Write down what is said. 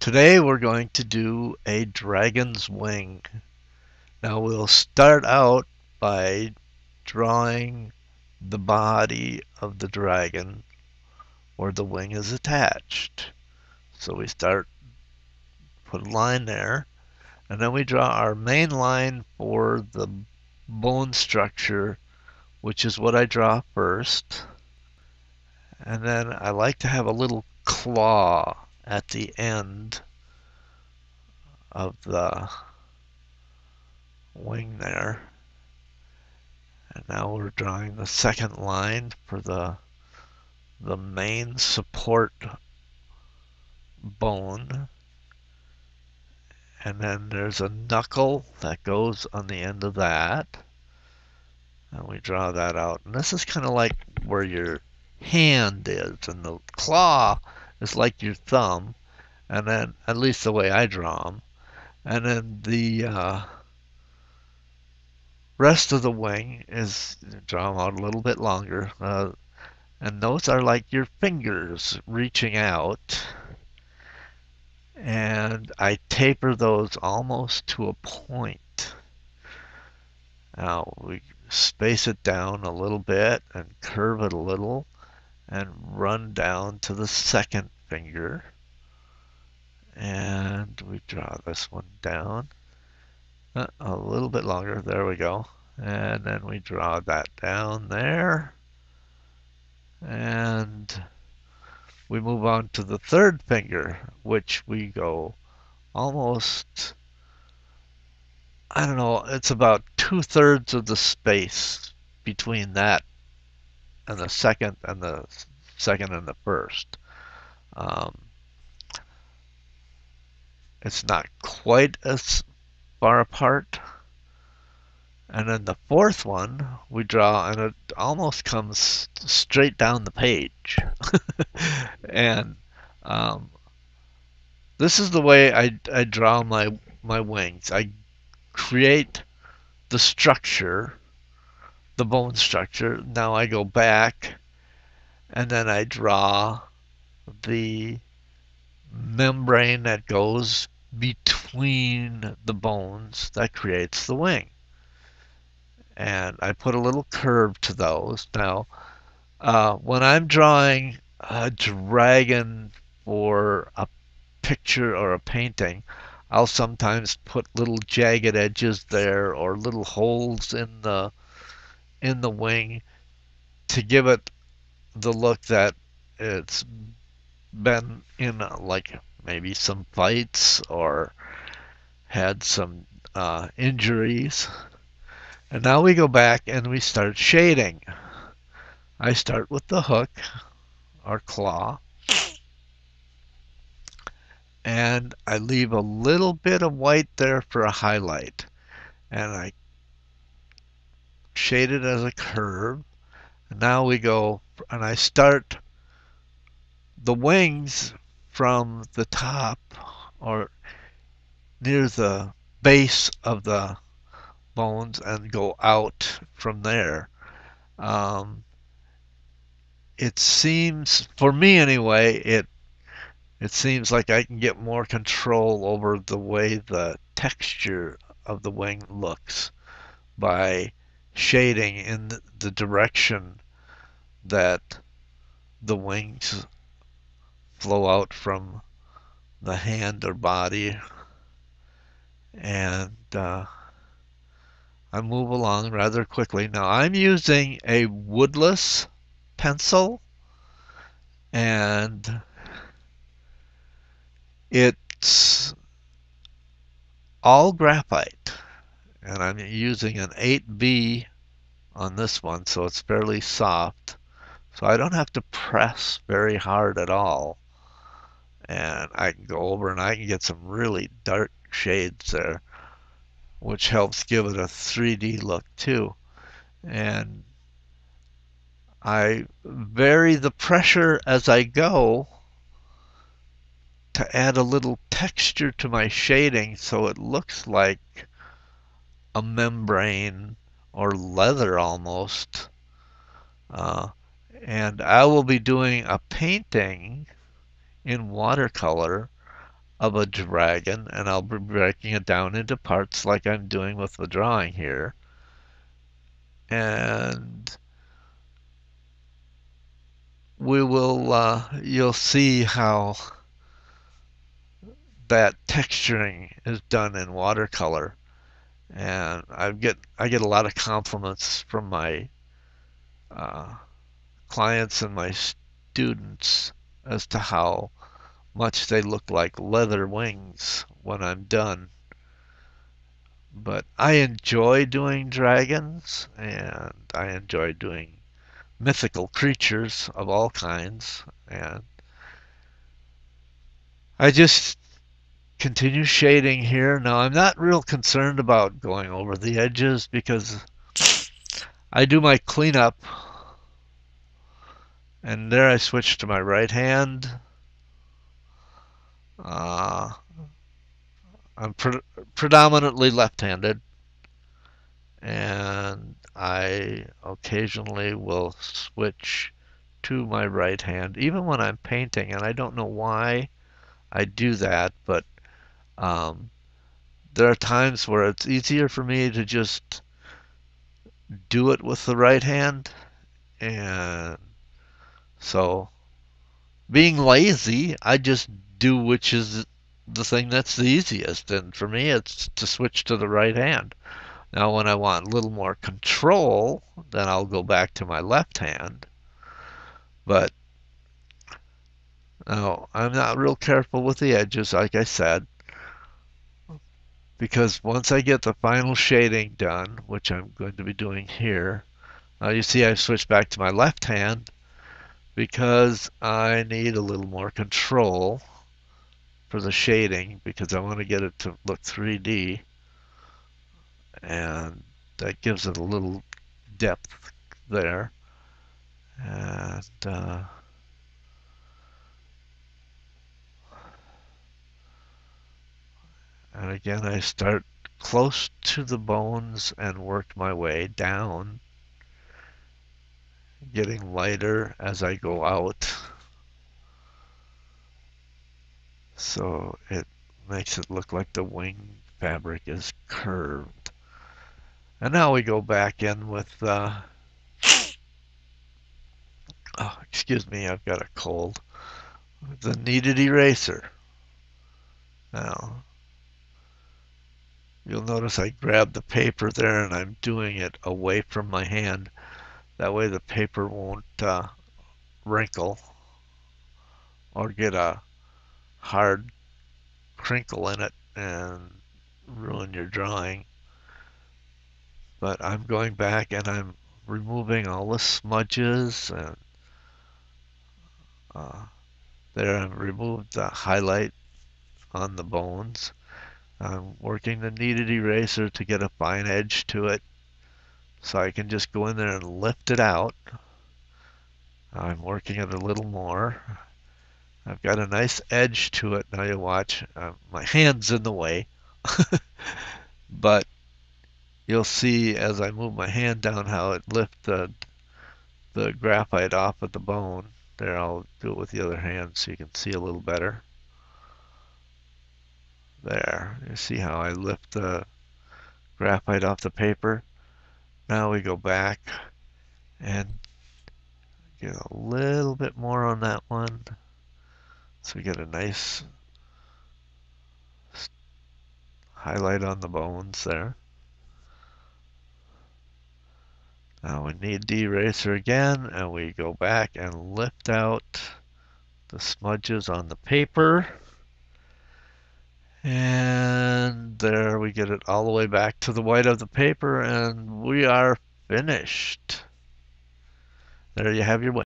Today we're going to do a dragon's wing. Now we'll start out by drawing the body of the dragon where the wing is attached. So we put a line there, and then we draw our main line for the bone structure, which is what I draw first. And then I like to have a little claw at the end of the wing there. And now we're drawing the second line for the main support bone. And then there's a knuckle that goes on the end of that. And we draw that out. And this is kind of like where your hand is. And the claw is like your thumb. And then, at least the way I draw them. And then the rest of the wing is drawn out a little bit longer. And those are like your fingers reaching out. And I taper those almost to a point. Now we space it down a little bit and curve it a little and run down to the second finger. And we draw this one down a little bit longer. There we go. And then we draw that down there. And we move on to the third finger, which we go almost, I don't know, it's about 2/3 of the space between that and the second and the first. It's not quite as far apart. And then the fourth one we draw, and it almost comes straight down the page. And this is the way I draw my wings. I create the structure, the bone structure. Now I go back and then I draw the membrane that goes between the bones that creates the wing. And I put a little curve to those. Now, when I'm drawing a dragon for a picture or a painting, I'll sometimes put little jagged edges there or little holes in the wing to give it the look that it's been in, like maybe some fights or had some injuries. And now we go back and we start shading. I start with the hook or claw, and I leave a little bit of white there for a highlight, and I shade it as a curve. And now we go, and I start the wings from the top or near the base of the bones and go out from there. It seems, for me anyway, it seems like I can get more control over the way the texture of the wing looks by shading in the direction that the wings flow out from the hand or body. And I move along rather quickly. Now I'm using a woodless pencil, and it's all graphite, and I'm using an 8B on this one, so it's fairly soft, so I don't have to press very hard at all, and I can go over and I can get some really dark shades there, which helps give it a 3D look too. And I vary the pressure as I go to add a little texture to my shading so it looks like a membrane or leather almost. And I will be doing a painting in watercolor of a dragon, and I'll be breaking it down into parts like I'm doing with the drawing here. And you'll see how that texturing is done in watercolor. And I get a lot of compliments from my uh, clients and my students as to how much they look like leather wings when I'm done. But I enjoy doing dragons, and I enjoy doing mythical creatures of all kinds, and I just continue shading here. Now, I'm not real concerned about going over the edges because I do my cleanup, and there I switch to my right hand. Uh, I'm predominantly left-handed, and I occasionally will switch to my right hand, even when I'm painting, and I don't know why I do that, but um, there are times where it's easier for me to just do it with the right hand, and so being lazy, I just do which is the thing that's the easiest, and for me, it's to switch to the right hand. Now, when I want a little more control, then I'll go back to my left hand. But no, I'm not real careful with the edges, like I said, because once I get the final shading done, which I'm going to be doing here, now you see I've switched back to my left hand because I need a little more control for the shading because I want to get it to look 3D, and that gives it a little depth there. And and again, I start close to the bones and work my way down, getting lighter as I go out. So it makes it look like the wing fabric is curved. And now we go back in with, oh, excuse me, I've got a cold, the kneaded eraser. Now, you'll notice I grabbed the paper there and I'm doing it away from my hand. That way the paper won't wrinkle or get a hard crinkle in it and ruin your drawing. But I'm going back and I'm removing all the smudges, and uh, there I've removed the highlight on the bones. I'm working the kneaded eraser to get a fine edge to it so I can just go in there and lift it out. I'm working it a little more. I've got a nice edge to it. Now you watch. My hand's in the way, but you'll see as I move my hand down how it lifts the graphite off of the bone. There, I'll do it with the other hand so you can see a little better. There, you see how I lift the graphite off the paper? Now we go back and get a little bit more on that one. So we get a nice highlight on the bones there. Now we need the eraser again, and we go back and lift out the smudges on the paper. And there we get it all the way back to the white of the paper, and we are finished. There you have your